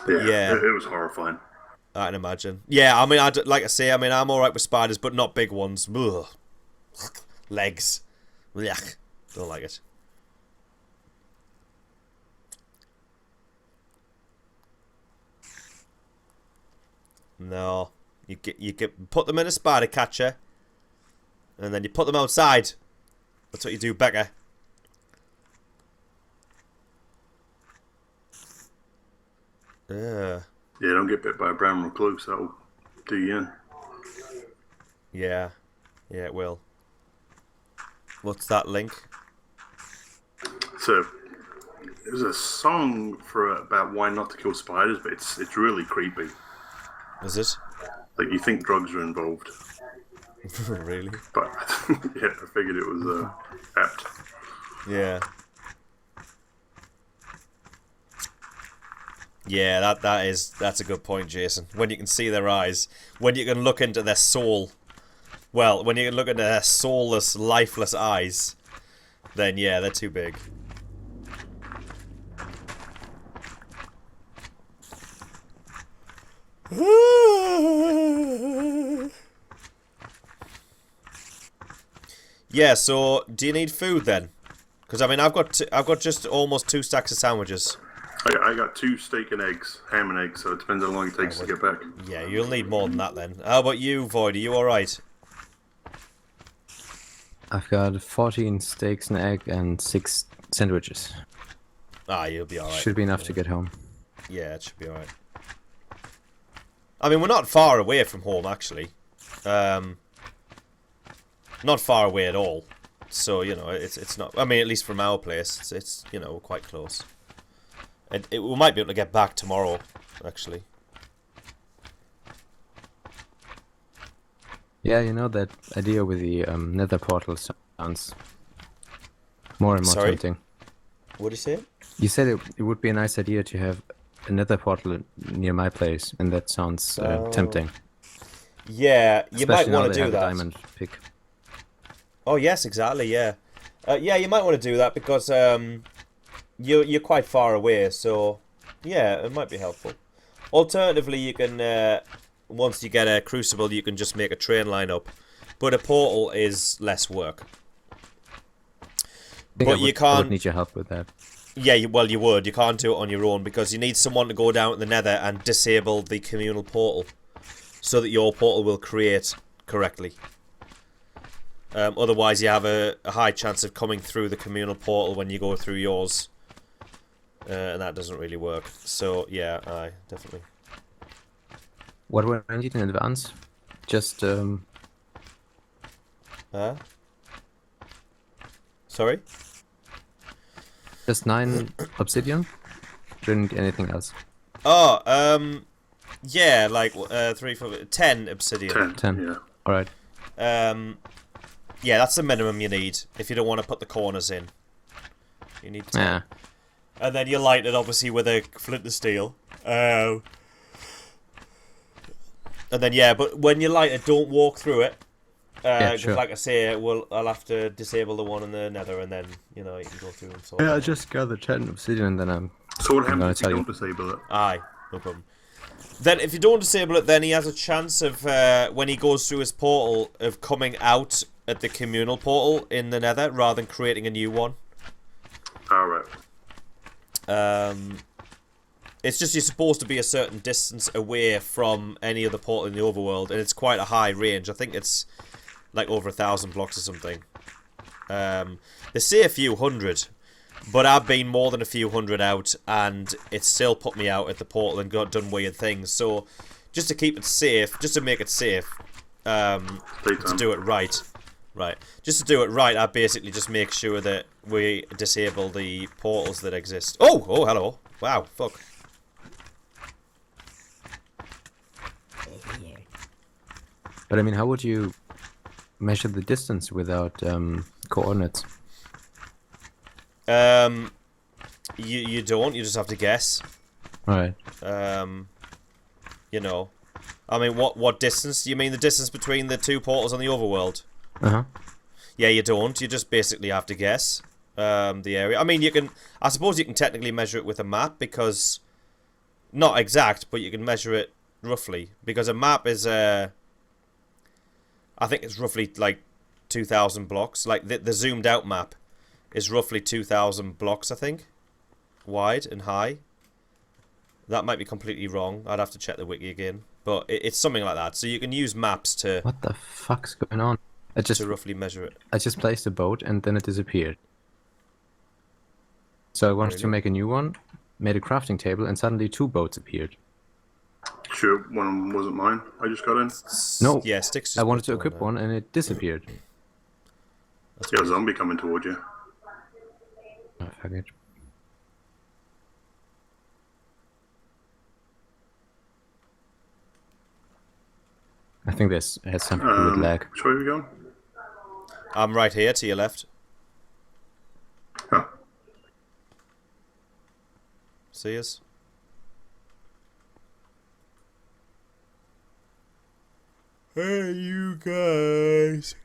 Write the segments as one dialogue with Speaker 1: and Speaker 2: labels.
Speaker 1: Yeah,
Speaker 2: Yeah,
Speaker 1: it was horrifying.
Speaker 2: I can imagine. Yeah, I mean, like I say, I mean, I'm alright with spiders, but not big ones. Ugh. Legs. Yuck. Don't like it. No. You put them in a spider catcher, and then you put them outside. That's what you do better. Uh,
Speaker 1: Yeah, don't get bit by a brown recluse. That'll do you in.
Speaker 2: yeah. Yeah, it will. What's that link?
Speaker 1: So there's a song for about why not to kill spiders, but it's really creepy.
Speaker 2: Is it?
Speaker 1: Like you think drugs are involved,
Speaker 2: Really?
Speaker 1: but yeah, I figured it was apt.
Speaker 2: Yeah. Yeah, that's a good point, Jason. When you can see their eyes, when you can look into their soul, well, when you can look into their soulless, lifeless eyes, then yeah, they're too big. Yeah, so do you need food then? Because I mean, I've got just almost 2 stacks of sandwiches.
Speaker 1: I got 2 steak and eggs, ham and eggs, so it depends how long it takes to get back.
Speaker 2: Yeah, you'll need more than that then. How about you, Void? Are you alright?
Speaker 3: I've got 14 steaks, an egg, and 6 sandwiches.
Speaker 2: Ah, you'll be alright.
Speaker 3: Should be enough to get home.
Speaker 2: Yeah, it should be alright. I mean, we're not far away from home, actually. Not far away at all. So, you know, it's not... I mean, at least from our place, it's you know, quite close. And we might be able to get back tomorrow, actually.
Speaker 3: Yeah, you know, that idea with the nether portal sounds more and more
Speaker 2: Sorry?
Speaker 3: tempting.
Speaker 2: What do you say?
Speaker 3: You said it would be a nice idea to have a nether portal near my place, and that sounds tempting.
Speaker 2: Yeah, you might
Speaker 3: Especially now
Speaker 2: want
Speaker 3: they
Speaker 2: to do
Speaker 3: have a
Speaker 2: that.
Speaker 3: diamond pick.
Speaker 2: Oh, yes, exactly, yeah. Yeah, you might want to do that because you're quite far away, so yeah, it might be helpful. Alternatively, you can once you get a crucible, you can just make a train line up, but a portal is less work.
Speaker 3: I think
Speaker 2: But you
Speaker 3: I would
Speaker 2: can't.
Speaker 3: need your help with that.
Speaker 2: Yeah, well, you would. You can't do it on your own because you need someone to go down to the Nether and disable the communal portal, so that your portal will create correctly. Otherwise, you have a high chance of coming through the communal portal when you go through yours. And that doesn't really work. So, yeah, aye, definitely.
Speaker 3: What would I need in advance? Just
Speaker 2: Huh? Sorry?
Speaker 3: just 9 obsidian. Don't need anything else.
Speaker 2: Oh, yeah, like 3, 4, 10 obsidian.
Speaker 1: 10.
Speaker 3: 10.
Speaker 1: Yeah.
Speaker 3: All right.
Speaker 2: Yeah, that's the minimum you need if you don't want to put the corners in. You need 10.
Speaker 3: Yeah.
Speaker 2: And then you light it, obviously, with a flint and steel. And then, yeah, but when you light it, don't walk through it.
Speaker 3: Yeah,
Speaker 2: 'cause
Speaker 3: sure.
Speaker 2: like I say, I'll have to disable the one in the nether, and then, you know, you can go through and sort
Speaker 3: Yeah, I
Speaker 2: it.
Speaker 3: just gathered 10 obsidian, and then
Speaker 1: So what
Speaker 3: I'm gonna
Speaker 1: happens if
Speaker 3: tell
Speaker 1: you
Speaker 3: you.
Speaker 1: don't disable it?
Speaker 2: Aye, no problem. Then, if you don't disable it, then he has a chance of, when he goes through his portal, of coming out at the communal portal in the nether, rather than creating a new one.
Speaker 1: Alright.
Speaker 2: It's just you're supposed to be a certain distance away from any other portal in the overworld, and it's quite a high range. I think it's like over 1,000 blocks or something. They say a few hundred, but I've been more than a few hundred out, and it still put me out at the portal and got done weird things. So, just to keep it safe, just to make it safe, to
Speaker 1: Daytime.
Speaker 2: do it right. Right. Just to do it right, I basically just make sure that we disable the portals that exist. Oh! Oh, hello. Wow, fuck.
Speaker 3: But I mean, how would you measure the distance without coordinates?
Speaker 2: You don't, you just have to guess.
Speaker 3: All right.
Speaker 2: You know. I mean, what distance? You mean the distance between the two portals on the overworld?
Speaker 3: Uh-huh.
Speaker 2: Yeah, you don't. You just basically have to guess the area. I mean, I suppose you can technically measure it with a map because Not exact, but you can measure it roughly. Because a map is, I think it's roughly like 2,000 blocks. Like the zoomed out map is roughly 2,000 blocks, I think, wide and high. That might be completely wrong. I'd have to check the wiki again. But it's something like that. So you can use maps to
Speaker 3: What the fuck's going on?
Speaker 2: to roughly measure it.
Speaker 3: I just placed a boat and then it disappeared. So I wanted to
Speaker 2: Really?
Speaker 3: make a new one, made a crafting table, and suddenly 2 boats appeared.
Speaker 1: Sure, one wasn't mine. I just got in.
Speaker 3: No,
Speaker 2: Yeah, Sticks.
Speaker 3: I
Speaker 2: just
Speaker 3: wanted
Speaker 2: put
Speaker 3: to equip one and it disappeared.
Speaker 2: That's
Speaker 1: Yeah, a
Speaker 2: weird.
Speaker 1: zombie coming towards you.
Speaker 3: Oh, fuck it. I think this has something to do with lag.
Speaker 1: Which way are we going?
Speaker 2: I'm right here to your left.
Speaker 1: Huh.
Speaker 2: See us? Hey, you guys.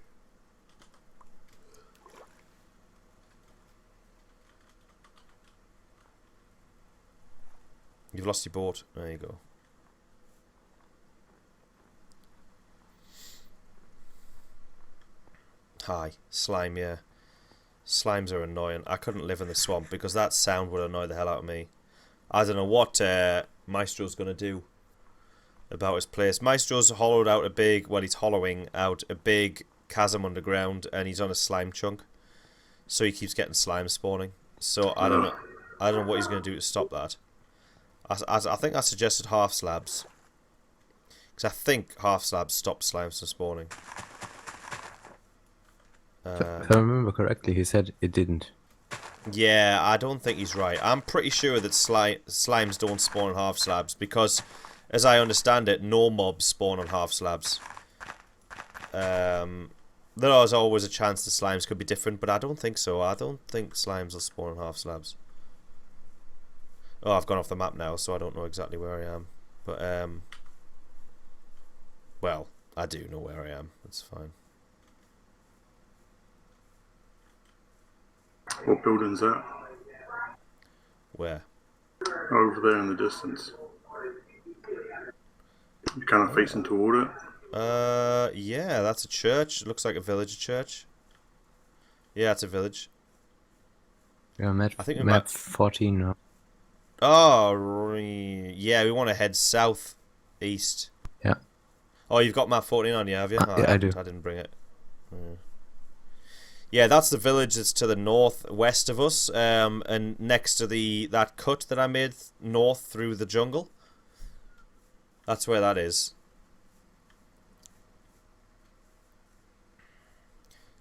Speaker 2: You've lost your boat. There you go. Hi. Slime, yeah. Slimes are annoying. I couldn't live in the swamp because that sound would annoy the hell out of me. I don't know what Maestro's going to do about his place. Maestro's hollowed out a big... Well, he's hollowing out a big chasm underground and he's on a slime chunk. So he keeps getting slime spawning. So I don't know. I don't know what he's going to do to stop that. I think I suggested half slabs. Because I think half slabs stop slimes from spawning.
Speaker 3: If I remember correctly, he said it didn't.
Speaker 2: Yeah, I don't think he's right. I'm pretty sure that slimes don't spawn on half slabs because, as I understand it, no mobs spawn on half slabs. There is always a chance the slimes could be different, but I don't think so. I don't think slimes will spawn on half slabs. Oh, I've gone off the map now, so I don't know exactly where I am. But, well, I do know where I am. That's fine.
Speaker 1: What building's that?
Speaker 2: Where?
Speaker 1: Over there in the distance. You're kind of facing toward it.
Speaker 2: Yeah, that's a church. It looks like a village church. Yeah, it's a village.
Speaker 3: Yeah, map,
Speaker 2: I think we
Speaker 3: map
Speaker 2: might-
Speaker 3: 14 now.
Speaker 2: Oh, yeah, we want to head south east.
Speaker 3: Yeah.
Speaker 2: Oh, you've got map 14 on you, have you?
Speaker 3: Yeah, I do.
Speaker 2: I didn't bring it. Yeah, that's the village that's to the northwest of us, and next to that cut that I made north through the jungle. That's where that is.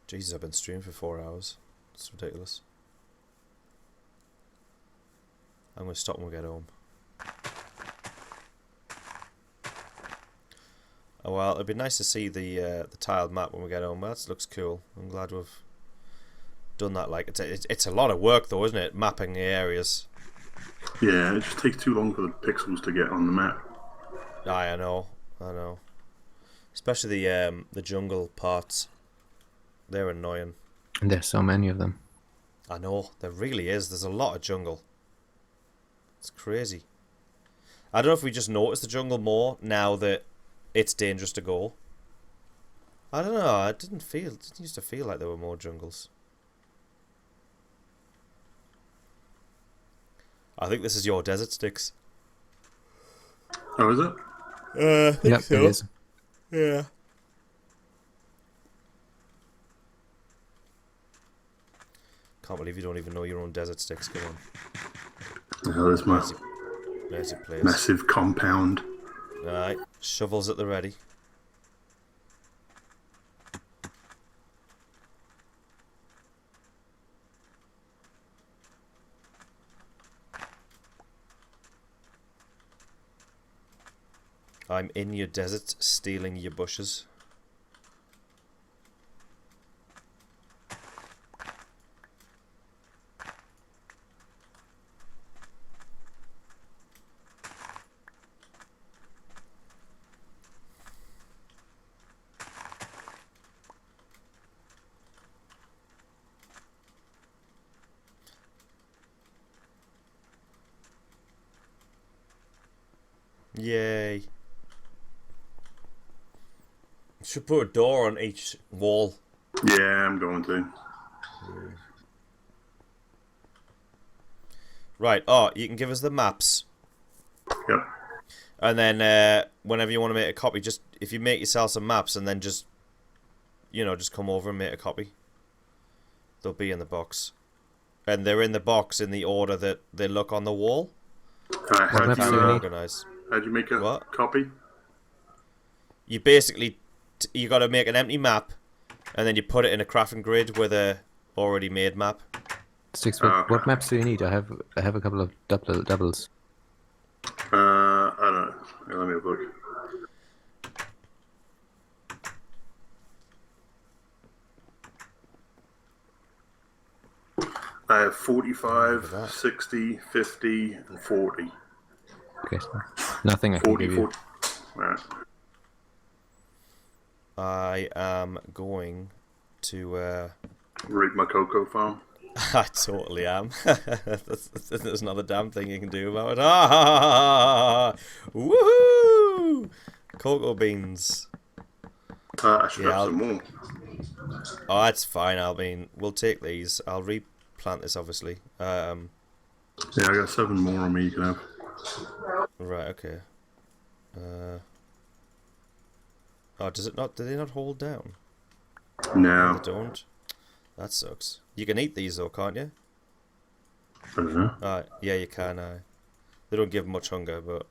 Speaker 2: Jesus, I've been streaming for 4 hours. It's ridiculous. I'm going to stop when we get home. Oh well, it'd be nice to see the tiled map when we get home. That looks cool. I'm glad we've done that. Like it's a lot of work though, isn't it? Mapping the areas.
Speaker 1: Yeah, it just takes too long for the pixels to get on the map.
Speaker 2: Aye, I know. Especially the jungle parts. They're annoying.
Speaker 3: And there's so many of them.
Speaker 2: I know, there really is. There's a lot of jungle. It's crazy. I don't know if we just notice the jungle more now that it's dangerous to go. I don't know. It didn't used to feel like there were more jungles. I think this is your desert sticks.
Speaker 1: Oh, is it?
Speaker 2: I think
Speaker 3: Yep, it is.
Speaker 2: Yeah. Can't believe you don't even know your own desert sticks. Come on.
Speaker 1: Oh, there's my
Speaker 2: There's your place.
Speaker 1: massive compound.
Speaker 2: Alright, shovels at the ready. I'm in your desert, stealing your bushes. Yay. Should put a door on each wall.
Speaker 1: Yeah, I'm going to.
Speaker 2: Right. Oh, you can give us the maps.
Speaker 1: Yep.
Speaker 2: And then whenever you want to make a copy, just if you make yourself some maps and then just, just come over and make a copy. They'll be in the box. And they're in the box in the order that they look on the wall.
Speaker 1: How'd
Speaker 3: maps do
Speaker 1: you,
Speaker 3: you need?
Speaker 2: Organize.
Speaker 1: how'd you make a copy?
Speaker 2: You basically, you got to make an empty map, and then you put it in a crafting grid with a already made map.
Speaker 3: Sticks.
Speaker 1: Oh,
Speaker 3: What
Speaker 1: okay.
Speaker 3: maps do you need? I have a couple of doubles.
Speaker 1: I don't know. Here, let me have a look. I have 45,
Speaker 2: that.
Speaker 1: 60, 50, and 40.
Speaker 3: Okay, so nothing I can
Speaker 1: 40,
Speaker 3: give you.
Speaker 1: 40. Right.
Speaker 2: I am going to.
Speaker 1: Raid my cocoa farm.
Speaker 2: I totally am. There's not a damn thing you can do about it. Ah, woohoo! Cocoa beans.
Speaker 1: I should
Speaker 2: Yeah,
Speaker 1: have some more.
Speaker 2: Oh, that's fine. We'll take these. I'll replant this, obviously.
Speaker 1: Yeah, I got 7 more on me you can have.
Speaker 2: Right. Okay. Oh, does it not? Do they not hold down?
Speaker 1: No.
Speaker 2: They don't. That sucks. You can eat these though, can't you?
Speaker 1: I don't know.
Speaker 2: Yeah, you can. They don't give much hunger, but.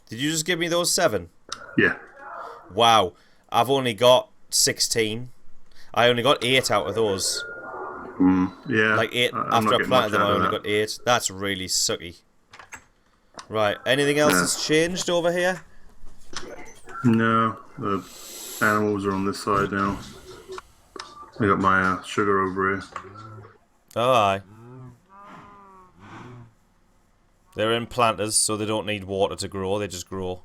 Speaker 2: Did you just give me those 7?
Speaker 1: Yeah.
Speaker 2: Wow, I've only got 16. I only got 8 out of those.
Speaker 1: Yeah.
Speaker 2: Like 8
Speaker 1: I'm
Speaker 2: after
Speaker 1: not
Speaker 2: I
Speaker 1: getting
Speaker 2: planted
Speaker 1: much
Speaker 2: them. I
Speaker 1: out of
Speaker 2: only
Speaker 1: that.
Speaker 2: got 8. That's really sucky. Right. Anything else
Speaker 1: Yeah.
Speaker 2: that's changed over here?
Speaker 1: No. The animals are on this side now. I got my sugar over here.
Speaker 2: Oh, aye. They're in planters, so they don't need water to grow. They just grow.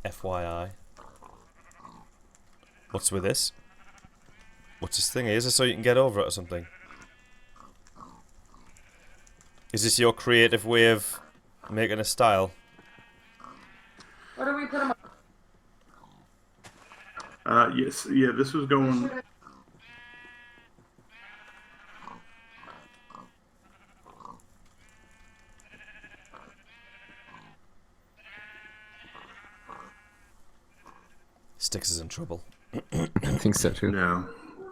Speaker 2: FYI. What's with this? What's this thing? Is it so you can get over it or something? Is this your creative way of making a style?
Speaker 4: What do we put them
Speaker 1: Yes. Yeah, this was going...
Speaker 2: Sticks is in trouble.
Speaker 3: I think so too.
Speaker 1: No.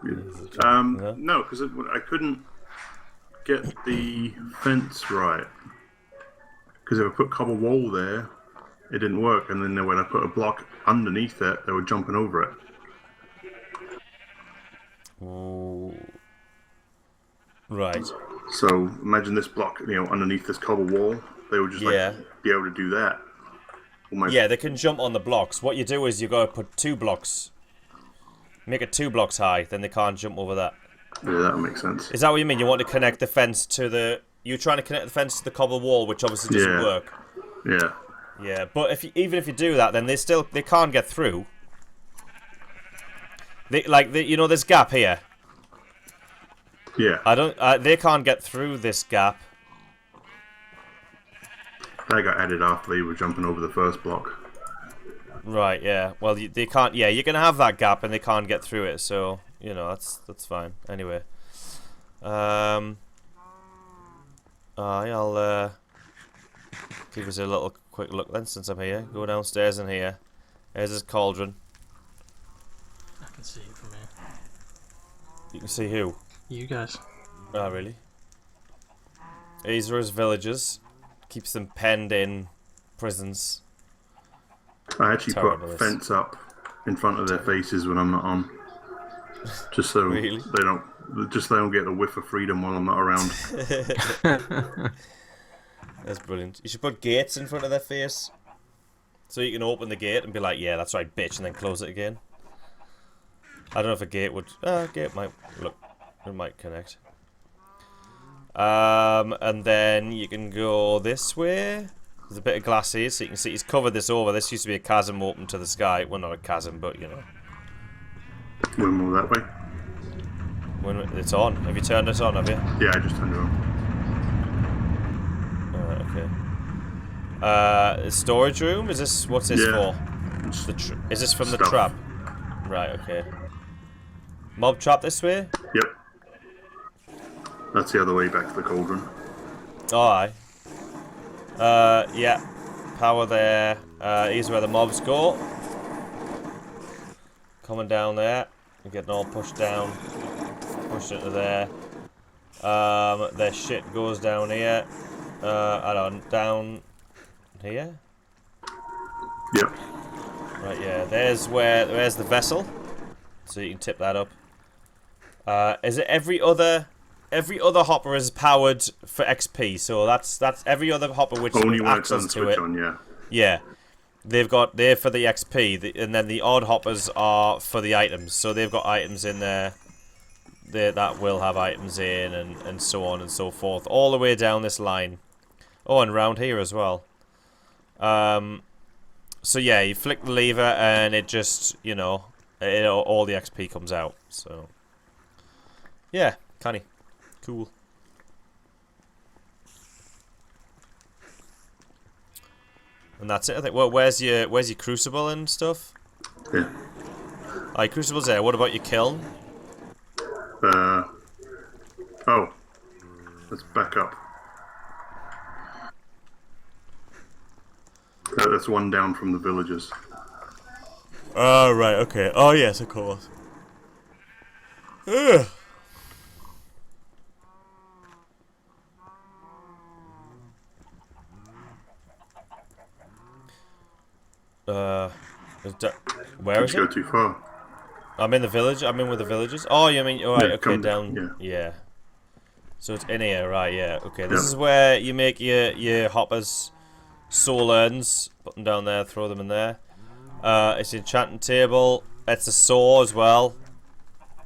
Speaker 2: Yeah.
Speaker 1: No, because I couldn't get the fence right. Because if I put cobble wall there, it didn't work. And then when I put a block underneath it, they were jumping over it.
Speaker 2: Ooh. Right.
Speaker 1: So imagine this block, underneath this cobble wall. They would just
Speaker 2: Yeah.
Speaker 1: be able to do that. Almost.
Speaker 2: Yeah, they can jump on the blocks. What you do is you gotta put 2 blocks. Make it 2 blocks high, then they can't jump over that.
Speaker 1: Yeah, that makes sense.
Speaker 2: Is that what you mean? You want to connect the fence to the... You're trying to connect the fence to the cobble wall, which obviously doesn't
Speaker 1: Yeah.
Speaker 2: work.
Speaker 1: Yeah.
Speaker 2: Yeah, but even if you do that, then they can't get through. This gap here.
Speaker 1: Yeah.
Speaker 2: They can't get through this gap.
Speaker 1: That got added after they were jumping over the first block.
Speaker 2: Right, yeah. Well, they can't... Yeah, you're going to have that gap and they can't get through it, so... that's fine. Anyway. I'll give us a little quick look then since I'm here. Go downstairs in here. There's his cauldron.
Speaker 4: I can see it from here.
Speaker 2: You can see who?
Speaker 4: You guys.
Speaker 2: Oh, really? These are his villagers. Keeps them penned in prisons.
Speaker 1: I actually
Speaker 2: Terrible,
Speaker 1: put a
Speaker 2: this.
Speaker 1: fence up in front of their faces when I'm not on. Just so
Speaker 2: Really?
Speaker 1: they don't get the whiff of freedom while I'm not around.
Speaker 2: That's brilliant. You should put gates in front of their face. So you can open the gate and be like, yeah, that's right, bitch, and then close it again. I don't know if a gate would... gate might... Look, it might connect. And then you can go this way. There's a bit of glass here, so you can see he's covered this over. This used to be a chasm open to the sky. Well, not a chasm, but,
Speaker 1: We're more that way.
Speaker 2: When it's on. Have you turned it on, have you?
Speaker 1: Yeah, I just turned it on.
Speaker 2: Alright, okay. Storage room? Is this... What's this
Speaker 1: Yeah.
Speaker 2: for? Is this from the
Speaker 1: Stuff.
Speaker 2: trap? Right, okay. Mob trap this way?
Speaker 1: Yep. That's the other way back to the cauldron.
Speaker 2: Oh, aye. Yeah. Power there. Here's where the mobs go. Coming down there. We're getting all pushed down. Pushed into there. Their shit goes down here. I don't down here?
Speaker 1: Yep.
Speaker 2: Right, yeah. There's the vessel. So you can tip that up. Is it every other hopper is powered for XP, so that's every other hopper which
Speaker 1: Only
Speaker 2: with
Speaker 1: when it's on
Speaker 2: access to
Speaker 1: switch
Speaker 2: it.
Speaker 1: on, yeah.
Speaker 2: Yeah. They're for the XP, and then the odd hoppers are for the items. So they've got items in there. That will have items in, and so on and so forth, all the way down this line. Oh, and round here as well. So yeah, you flick the lever, and it just, you know, all the XP comes out. So yeah, canny, cool. And that's it, I think. Well, where's your crucible and stuff?
Speaker 1: Yeah.
Speaker 2: Aye, crucible's there. What about your kiln?
Speaker 1: Oh. Let's back up. That's one down from the villagers.
Speaker 2: Oh, right, okay. Oh, yes, of course. Ugh. Where is
Speaker 1: Did you
Speaker 2: it?
Speaker 1: go too far?
Speaker 2: I'm in the village. I'm in with the villagers. Oh, you mean, alright,
Speaker 1: Yeah,
Speaker 2: okay,
Speaker 1: come-
Speaker 2: down. Yeah. So it's in here, right, yeah. Okay, this
Speaker 1: Yeah.
Speaker 2: is where you make your hoppers, soul urns, put them down there, throw them in there. It's the enchanting table. It's a saw as well.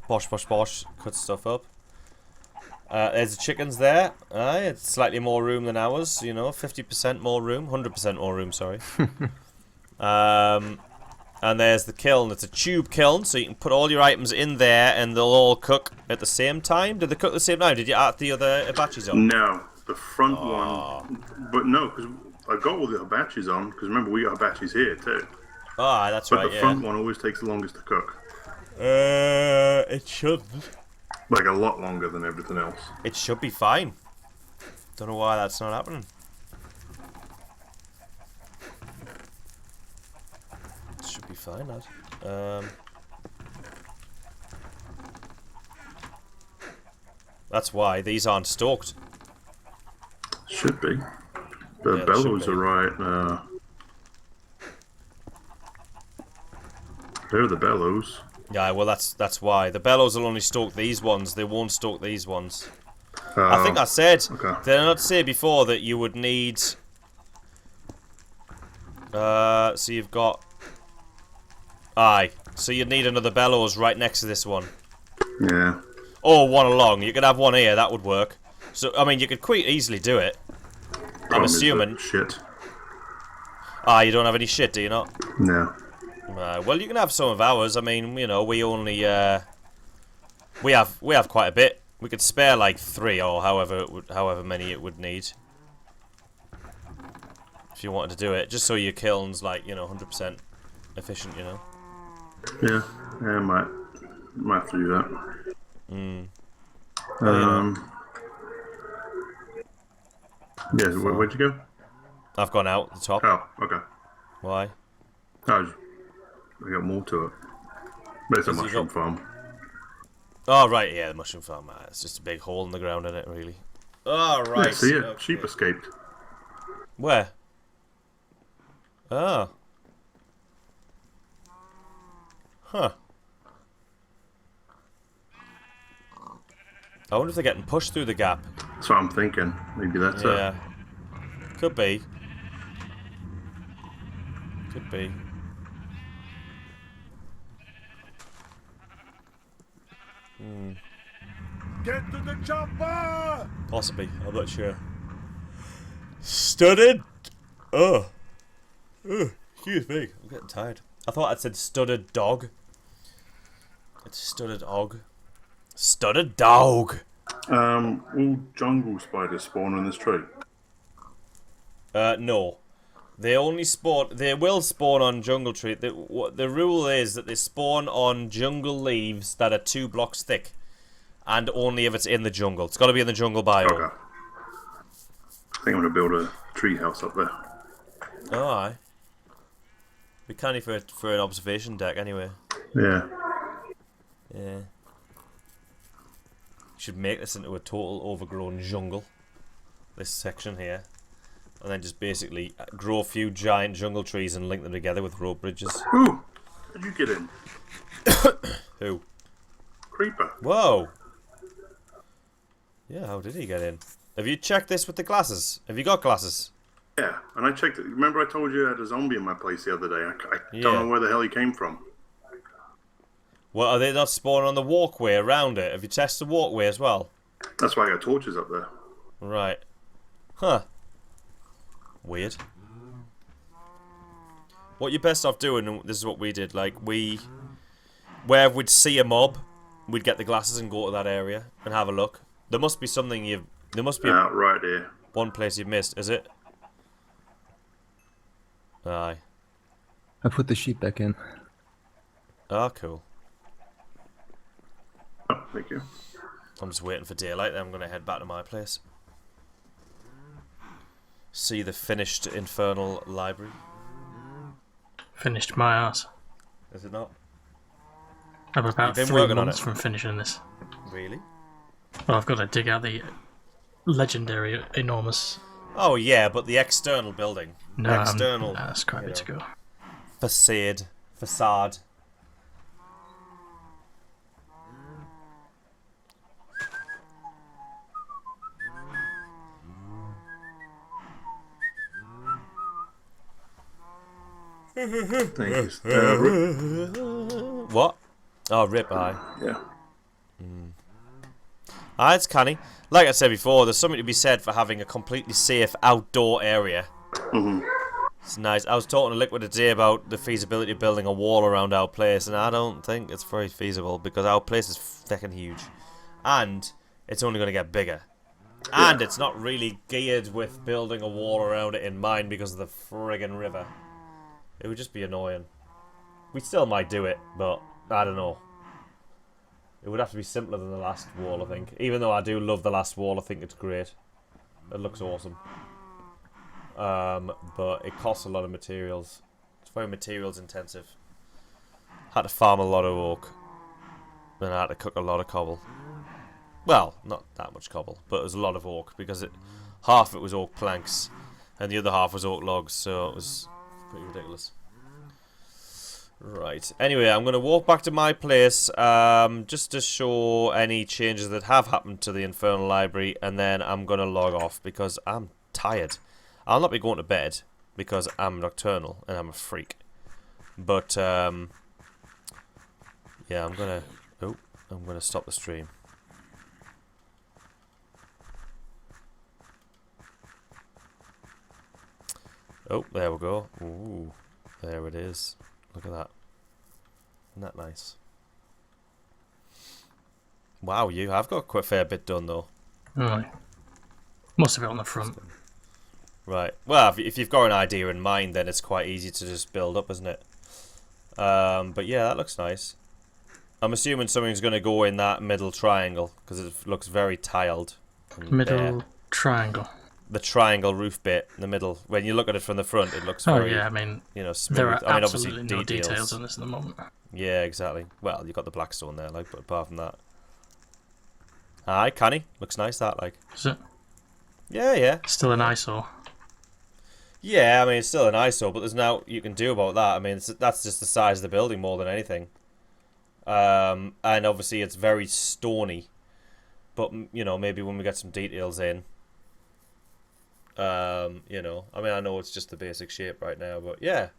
Speaker 2: Bosh, bosh, bosh. Cut stuff up. There's the chickens there. Aye, it's slightly more room than ours, you know, 50% more room. 100% more room, sorry. And there's the kiln. It's a tube kiln, so you can put all your items in there and they'll all cook at the same time. Did they cook at the same time? Did you add the other batches on?
Speaker 1: No, the front one. But no, because I got all the batches on, because remember, we got batches here too.
Speaker 2: Ah, that's
Speaker 1: But
Speaker 2: right,
Speaker 1: the
Speaker 2: yeah.
Speaker 1: front one always takes the longest to cook.
Speaker 2: It should.
Speaker 1: Like a lot longer than everything else.
Speaker 2: It should be fine. Don't know why that's not happening. It should be fine, lad. That's why these aren't stoked.
Speaker 1: Should be. The
Speaker 2: Yeah, they
Speaker 1: bellows
Speaker 2: should be.
Speaker 1: are right. They're the bellows.
Speaker 2: Yeah, well that's why. The bellows will only stoke these ones. They won't stoke these ones. I think I said.
Speaker 1: okay.
Speaker 2: Did I not say before that you would need? So you've got. Aye. So you'd need another bellows right next to this one.
Speaker 1: Yeah.
Speaker 2: Or one along. You could have one here. That would work. So I mean, you could quite easily do it.
Speaker 1: Problem is the
Speaker 2: assuming.
Speaker 1: Shit.
Speaker 2: Ah, you don't have any shit, do you not?
Speaker 1: No.
Speaker 2: Well, you can have some of ours. I mean, you know, we only we have quite a bit. We could spare like 3 or however many it would need. If you wanted to do it, just so your kiln's like, you know, 100% efficient, you know.
Speaker 1: Yeah. Yeah, might have to do that. Yeah, where'd you go?
Speaker 2: I've gone out the top.
Speaker 1: Oh, okay.
Speaker 2: Why?
Speaker 1: I got more to it. But it's a
Speaker 2: Has he
Speaker 1: mushroom
Speaker 2: got-
Speaker 1: farm.
Speaker 2: Oh right, yeah, the mushroom farm. It's just a big hole in the ground in it, really. Oh right.
Speaker 1: Yeah, see it?
Speaker 2: okay.
Speaker 1: Sheep escaped.
Speaker 2: Where? Oh. Huh. I wonder if they're getting pushed through the gap.
Speaker 1: That's what I'm thinking. Maybe that's
Speaker 2: Yeah.
Speaker 1: it.
Speaker 2: Could be. Could be.
Speaker 5: Get to the chopper!
Speaker 2: Possibly. I'm not sure. Studded? Oh. Ugh. Excuse me. I'm getting tired. I thought I'd said studded dog. It's studded og. Studded dog.
Speaker 1: Will jungle spiders spawn on this tree?
Speaker 2: No. They only spawn. They will spawn on jungle tree. The rule is that they spawn on jungle leaves that are 2 blocks thick, and only if it's in the jungle. It's got to be in the jungle biome.
Speaker 1: Okay. I think I'm gonna build a tree house up there.
Speaker 2: Oh, aye. Be canny for an observation deck anyway.
Speaker 1: Yeah.
Speaker 2: Yeah. Should make this into a total overgrown jungle. This section here. And then just basically grow a few giant jungle trees and link them together with rope bridges.
Speaker 1: Ooh! How'd you get in?
Speaker 2: Who?
Speaker 1: Creeper.
Speaker 2: Whoa! Yeah, how did he get in? Have you checked this with the glasses? Have you got glasses?
Speaker 1: Yeah, and I checked it. Remember I told you I had a zombie in my place the other day? I
Speaker 2: Yeah.
Speaker 1: don't know where the hell he came from.
Speaker 2: Well, are they not spawning on the walkway around it? Have you tested the walkway as well?
Speaker 1: That's why I got torches up there.
Speaker 2: Right. Huh. Weird. What you're best off doing, and this is what we did, like, where we'd see a mob, we'd get the glasses and go to that area and have a look. There must be something there must be
Speaker 1: Out right here.
Speaker 2: one place you've missed, is it? Aye.
Speaker 3: I put the sheep back in.
Speaker 2: Ah, cool.
Speaker 1: Oh, thank you.
Speaker 2: I'm just waiting for daylight, then I'm going to head back to my place. See the finished Infernal Library.
Speaker 4: Finished my ass.
Speaker 2: Is it not?
Speaker 4: I'm about
Speaker 2: You've been
Speaker 4: 3
Speaker 2: working on
Speaker 4: months
Speaker 2: it.
Speaker 4: from finishing this.
Speaker 2: Really?
Speaker 4: Well, I've got to dig out the legendary enormous.
Speaker 2: Oh yeah, but the external building.
Speaker 4: No,
Speaker 2: External.
Speaker 4: that's quite a bit to go.
Speaker 2: Facade.
Speaker 1: Thank you.
Speaker 2: What? Oh, rip eye.
Speaker 1: Yeah.
Speaker 2: Ah, it's canny. Like I said before, there's something to be said for having a completely safe outdoor area. It's nice. I was talking to Liquid today about the feasibility of building a wall around our place, and I don't think it's very feasible because our place is fucking huge. And it's only going to get bigger. And it's not really geared with building a wall around it in mind because of the friggin' river. It would just be annoying. We still might do it, but I don't know. It would have to be simpler than the last wall, I think. Even though I do love the last wall, I think it's great. It looks awesome. But it costs a lot of materials. It's very materials intensive. Had to farm a lot of oak. And I had to cook a lot of cobble. Well, not that much cobble, but it was a lot of oak because half of it was oak planks and the other half was oak logs, so it was pretty ridiculous. Right. Anyway, I'm going to walk back to my place just to show any changes that have happened to the Infernal Library, and then I'm going to log off because I'm tired. I'll not be going to bed because I'm nocturnal and I'm a freak. But yeah, I'm going to stop the stream. Oh, there we go. Ooh, there it is. Look at that. Isn't that nice? Wow, you have got quite a fair bit done, though.
Speaker 4: Right. Most of it on the front.
Speaker 2: Right. Well, if you've got an idea in mind, then it's quite easy to just build up, isn't it? But yeah, that looks nice. I'm assuming something's going to go in that middle triangle, because it looks very tiled.
Speaker 4: Middle triangle.
Speaker 2: The triangle roof bit in the middle. When you look at it from the front, it looks very,
Speaker 4: yeah, I mean,
Speaker 2: smooth.
Speaker 4: there are
Speaker 2: I mean,
Speaker 4: absolutely
Speaker 2: obviously
Speaker 4: no details on this at the moment.
Speaker 2: Yeah, exactly. Well, you've got the blackstone there, like, but apart from that. Aye, canny. Looks nice, that, like.
Speaker 4: Is it?
Speaker 2: Yeah, yeah.
Speaker 4: Still an eyesore.
Speaker 2: Yeah, I mean, it's still an eyesore, but there's now you can do about that. I mean, that's just the size of the building more than anything. And obviously it's very stony. But, you know, maybe when we get some details in, you know, I mean, I know it's just the basic shape right now, but yeah.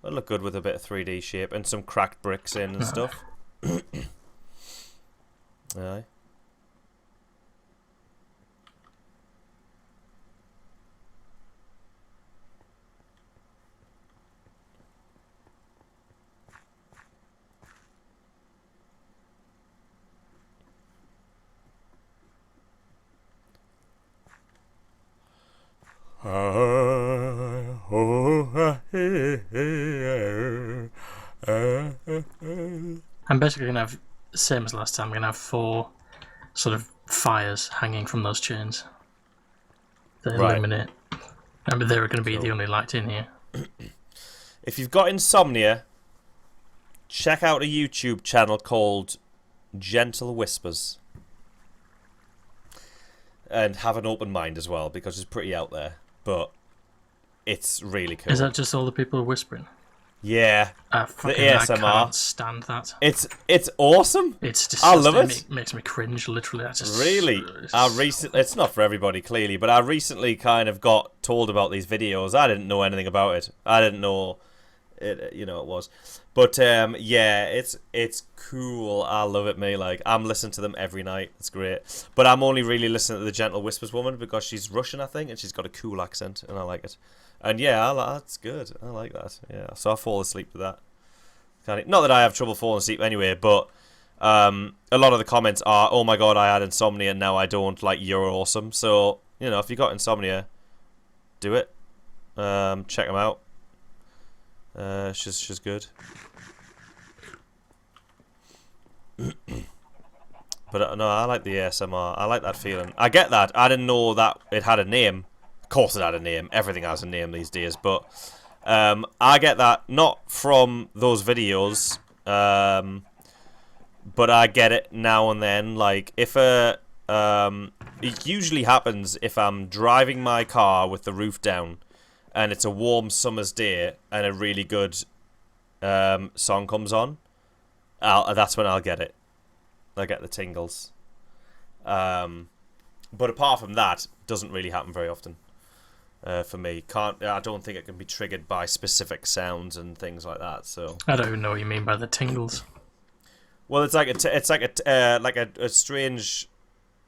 Speaker 2: It'll look good with a bit of 3D shape and some cracked bricks in and stuff. Aye.
Speaker 4: I'm basically going to have, same as last time, I'm going to have 4 sort of fires hanging from those chains. They
Speaker 2: Right.
Speaker 4: illuminate. Remember, they were going to be the only light in here.
Speaker 2: If you've got insomnia, check out a YouTube channel called Gentle Whispers. And have an open mind as well, because it's pretty out there. But it's really cool.
Speaker 4: Is that just all the people whispering?
Speaker 2: Yeah.
Speaker 4: I
Speaker 2: ASMR.
Speaker 4: can't stand that.
Speaker 2: It's awesome.
Speaker 4: It's just
Speaker 2: I love it.
Speaker 4: Makes me cringe, literally. That's just,
Speaker 2: Really? It's not for everybody, clearly, but I recently kind of got told about these videos. I didn't know anything about it. I didn't know it, it was. But yeah, it's cool. I love it, me. Like, I'm listening to them every night. It's great. But I'm only really listening to the Gentle Whispers woman because she's Russian, I think, and she's got a cool accent, and I like it. And yeah, that's good. I like that. Yeah, so I fall asleep with that. Not that I have trouble falling asleep anyway, but a lot of the comments are, "Oh my god, I had insomnia and now I don't." Like, you're awesome. So if you got insomnia, do it. Check them out. She's good. But no, I like the ASMR. I like that feeling. I get that. I didn't know that it had a name. Of course it had a name. Everything has a name these days. But I get that not from those videos, but I get it now and then. Like, if it usually happens if I'm driving my car with the roof down and it's a warm summer's day and a really good song comes on, that's when I'll get it. I get the tingles. But apart from that, it doesn't really happen very often. For me, I don't think it can be triggered by specific sounds and things like that. So
Speaker 4: I don't even know what you mean by the tingles.
Speaker 2: well, it's like a strange,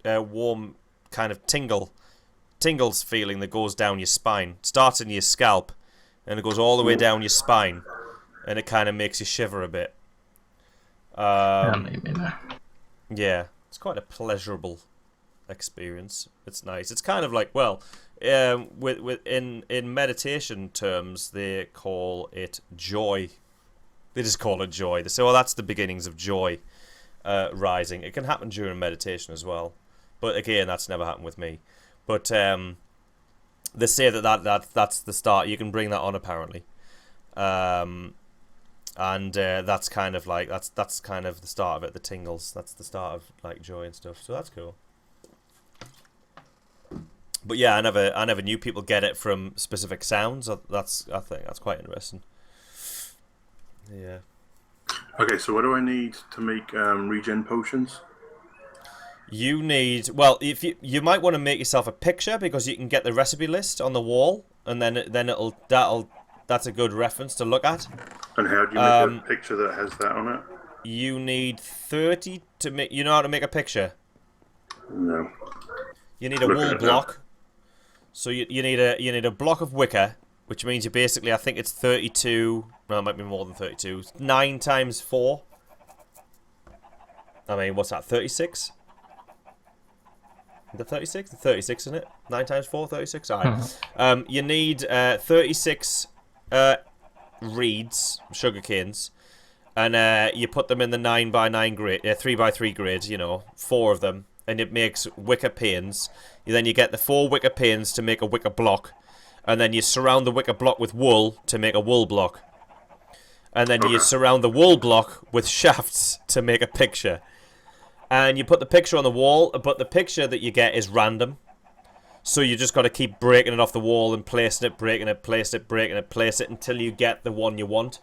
Speaker 2: warm kind of tingles feeling that goes down your spine. Starts in your scalp, and it goes all the way down your spine, and it kind of makes you shiver a bit. Yeah, it's quite a pleasurable experience. It's nice. It's kind of like, well, in meditation terms, they call it joy. They just call it joy. They say, well, that's the beginnings of joy rising. It can happen during meditation as well, but again, that's never happened with me. But they say that's the start. You can bring that on, apparently, and that's kind of like that's kind of the start of it. The tingles. That's the start of like joy and stuff. So that's cool. But yeah, I never knew people get it from specific sounds. I think that's quite interesting. Yeah.
Speaker 1: Okay, so what do I need to make regen potions?
Speaker 2: You need, well, if you might want to make yourself a picture because you can get the recipe list on the wall, and then that's a good reference to look at.
Speaker 1: And how do you make a picture that has that on it?
Speaker 2: You need 30 to make. You know how to make a picture?
Speaker 1: No.
Speaker 2: You need a wool block. So you need a block of wicker, which means you basically, I think it's 32. No, it might be more than 32. 9 times 4. I mean, what's that? 36. The 36? The 36, isn't it? 9 times 4, 36? Alright. You need 36 reeds, sugar canes, and you put them in the 9x9 grid, 3x3 grid, 4 of them, and it makes wicker panes. Then you get the 4 wicker panes to make a wicker block, and then you surround the wicker block with wool to make a wool block. And then you surround the wool block with shafts to make a picture. And you put the picture on the wall, but the picture that you get is random. So you just got to keep breaking it off the wall and placing it, breaking it, place it, breaking it, place it until you get the one you want.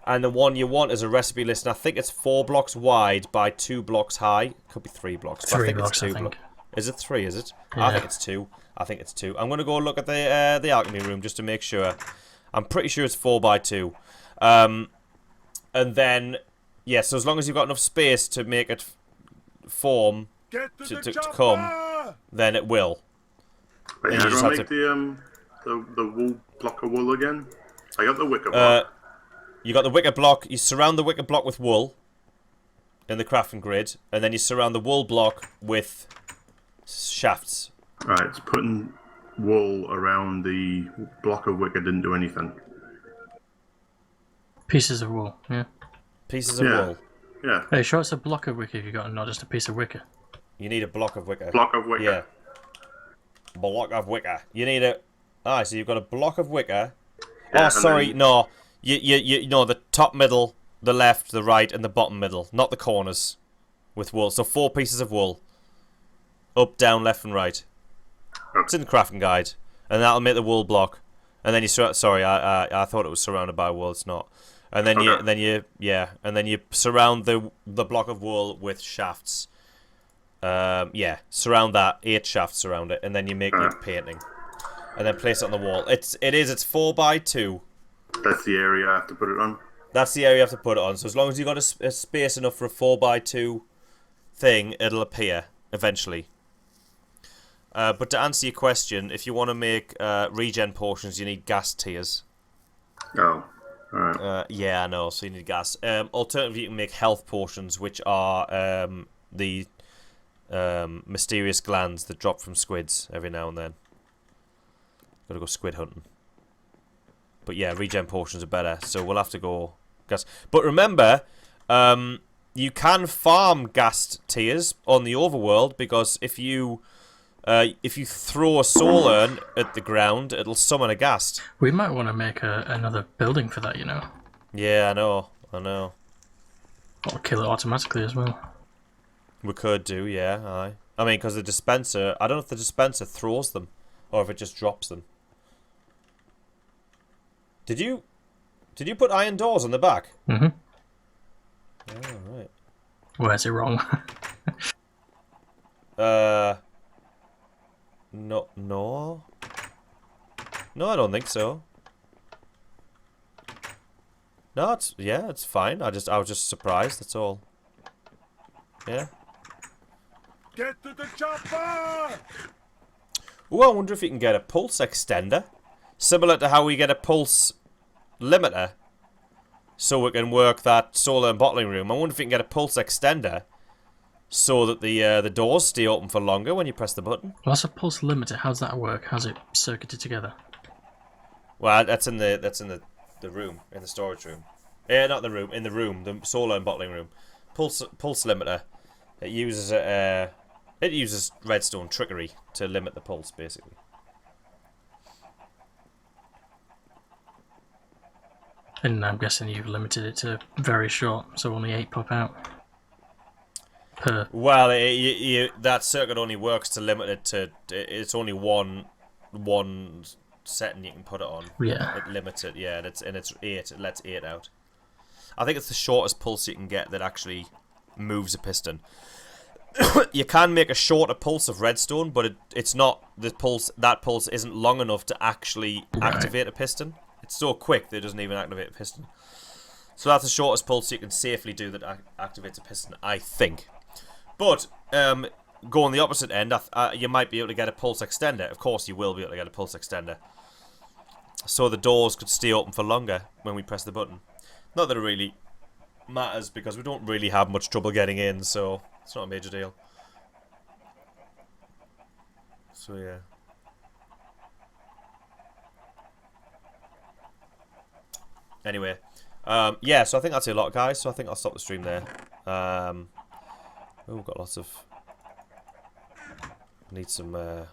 Speaker 2: And the one you want is a recipe list, and I think it's 4 blocks wide by 2 blocks high. Could be 3 blocks.
Speaker 4: 3 blocks, I think.
Speaker 2: Is it 3, is it?
Speaker 4: Yeah.
Speaker 2: I think it's 2. I think it's 2. I'm going to go look at the alchemy room just to make sure. I'm pretty sure it's 4 by 2. And then, yeah, so as long as you've got enough space to make it form to come, then it will.
Speaker 1: Wait,
Speaker 2: And
Speaker 1: how
Speaker 2: you
Speaker 1: do
Speaker 2: just
Speaker 1: I
Speaker 2: have
Speaker 1: make the wool block of wool again? I got the wicker block.
Speaker 2: You got the wicker block. You surround the wicker block with wool in the crafting grid, and then you surround the wool block with shafts.
Speaker 1: Right, it's putting wool around the block of wicker didn't do anything.
Speaker 4: Pieces of wool, yeah.
Speaker 2: Pieces of
Speaker 1: Yeah.
Speaker 2: wool.
Speaker 1: Yeah.
Speaker 4: Are you sure it's a block of wicker you got and not just a piece of wicker?
Speaker 2: You need a block of wicker.
Speaker 1: Block of wicker.
Speaker 2: Yeah. Block of wicker. You need a... Ah, so you've got a block of wicker.
Speaker 1: Yeah,
Speaker 2: Oh,
Speaker 1: and
Speaker 2: sorry,
Speaker 1: then-
Speaker 2: no. You know, the top middle, the left, the right, and the bottom middle. Not the corners with wool. So 4 pieces of wool. Up, down, left, and right. It's in the crafting guide. And that'll make the wool block. And then you... Sorry, I thought it was surrounded by wool. It's not. And then you surround the block of wool with shafts. Surround that, 8 shafts around it, and then you make your painting, and then place it on the wall. It's 4x2.
Speaker 1: That's the area I have to put it on.
Speaker 2: That's the area you have to put it on. So as long as you've got a space enough for a 4x2 thing, it'll appear eventually. But to answer your question, if you want to make regen potions, you need gas tiers.
Speaker 1: Oh, alright.
Speaker 2: Yeah, I know. So you need gas. Alternatively, you can make health potions, which are the mysterious glands that drop from squids every now and then. Gotta go squid hunting. But yeah, regen potions are better, so we'll have to go gas. But remember, you can farm gas tiers on the overworld, because if you throw a soul urn at the ground, it'll summon a ghast.
Speaker 4: We might want to make another building for that, you know.
Speaker 2: Yeah, I know.
Speaker 4: Or kill it automatically as well.
Speaker 2: We could do, yeah, aye. I mean, because the dispenser... I don't know if the dispenser throws them, or if it just drops them. Did you put iron doors on the back?
Speaker 4: Mm-hmm.
Speaker 2: Oh, right.
Speaker 4: Where's it wrong?
Speaker 2: No. No, I don't think so. No, it's fine. I was just surprised, that's all. Yeah.
Speaker 5: Get to the chopper!
Speaker 2: Ooh, I wonder if you can get a pulse extender. Similar to how we get a pulse limiter. So we can work that solar and bottling room. I wonder if you can get a pulse extender. So that the doors stay open for longer when you press the button.
Speaker 4: Well, that's a pulse limiter. How does that work? How's it circuited together?
Speaker 2: Well, that's in the room, in the storage room. Yeah, not the room, in the room, the solar and bottling room. Pulse limiter. It uses redstone trickery to limit the pulse, basically.
Speaker 4: And I'm guessing you've limited it to very short, so only 8 pop out. Per.
Speaker 2: Well, that circuit only works to limit it to... It's only one setting you can put it on.
Speaker 4: Yeah.
Speaker 2: It limits it, yeah, and it's 8. It lets 8 out. I think it's the shortest pulse you can get that actually moves a piston. You can make a shorter pulse of redstone, but it's not the pulse. That pulse isn't long enough to actually activate a piston. It's so quick that it doesn't even activate a piston. So that's the shortest pulse you can safely do that activates a piston, I think. But go on the opposite end, you might be able to get a pulse extender. Of course, you will be able to get a pulse extender. So the doors could stay open for longer when we press the button. Not that it really matters, because we don't really have much trouble getting in, so it's not a major deal. So yeah. Anyway, yeah, so I think that's a lot, guys. So I think I'll stop the stream there. Oh, we've got lots of... Need some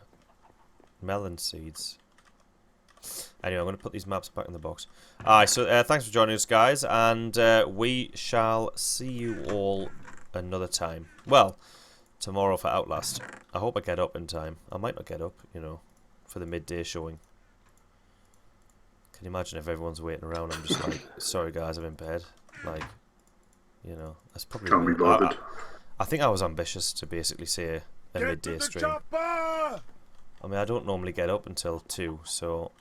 Speaker 2: melon seeds. Anyway, I'm going to put these maps back in the box. Alright, so thanks for joining us, guys, and we shall see you all another time. Well, tomorrow for Outlast. I hope I get up in time. I might not get up, you know, for the midday showing. Can you imagine if everyone's waiting around? I'm just like, sorry guys, I'm in bed. Like, you know, that's probably...
Speaker 1: Can't be bothered.
Speaker 2: I think I was ambitious to basically say a
Speaker 5: Get to
Speaker 2: midday
Speaker 5: the
Speaker 2: stream.
Speaker 5: chopper!
Speaker 2: I mean, I don't normally get up until 2, so...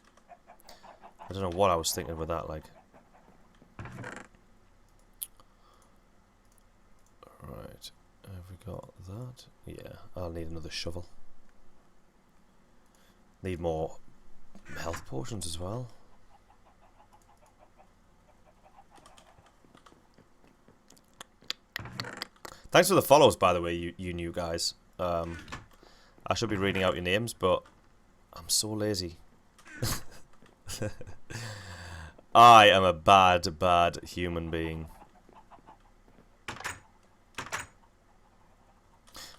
Speaker 2: I don't know what I was thinking with that, like. Right, have we got that? Yeah, I'll need another shovel. Need more health potions as well. Thanks for the follows, by the way, you new guys. I should be reading out your names, but I'm so lazy. I am a bad human being.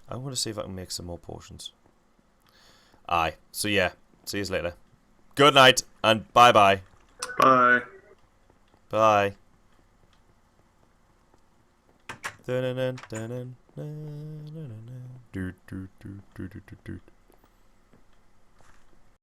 Speaker 2: I want to see if I can make some more potions. Aye. So yeah. See you later. Good night and bye bye.
Speaker 1: Bye.
Speaker 2: Bye. Do, do, do, do, do, do, do, do, do, do, do, do.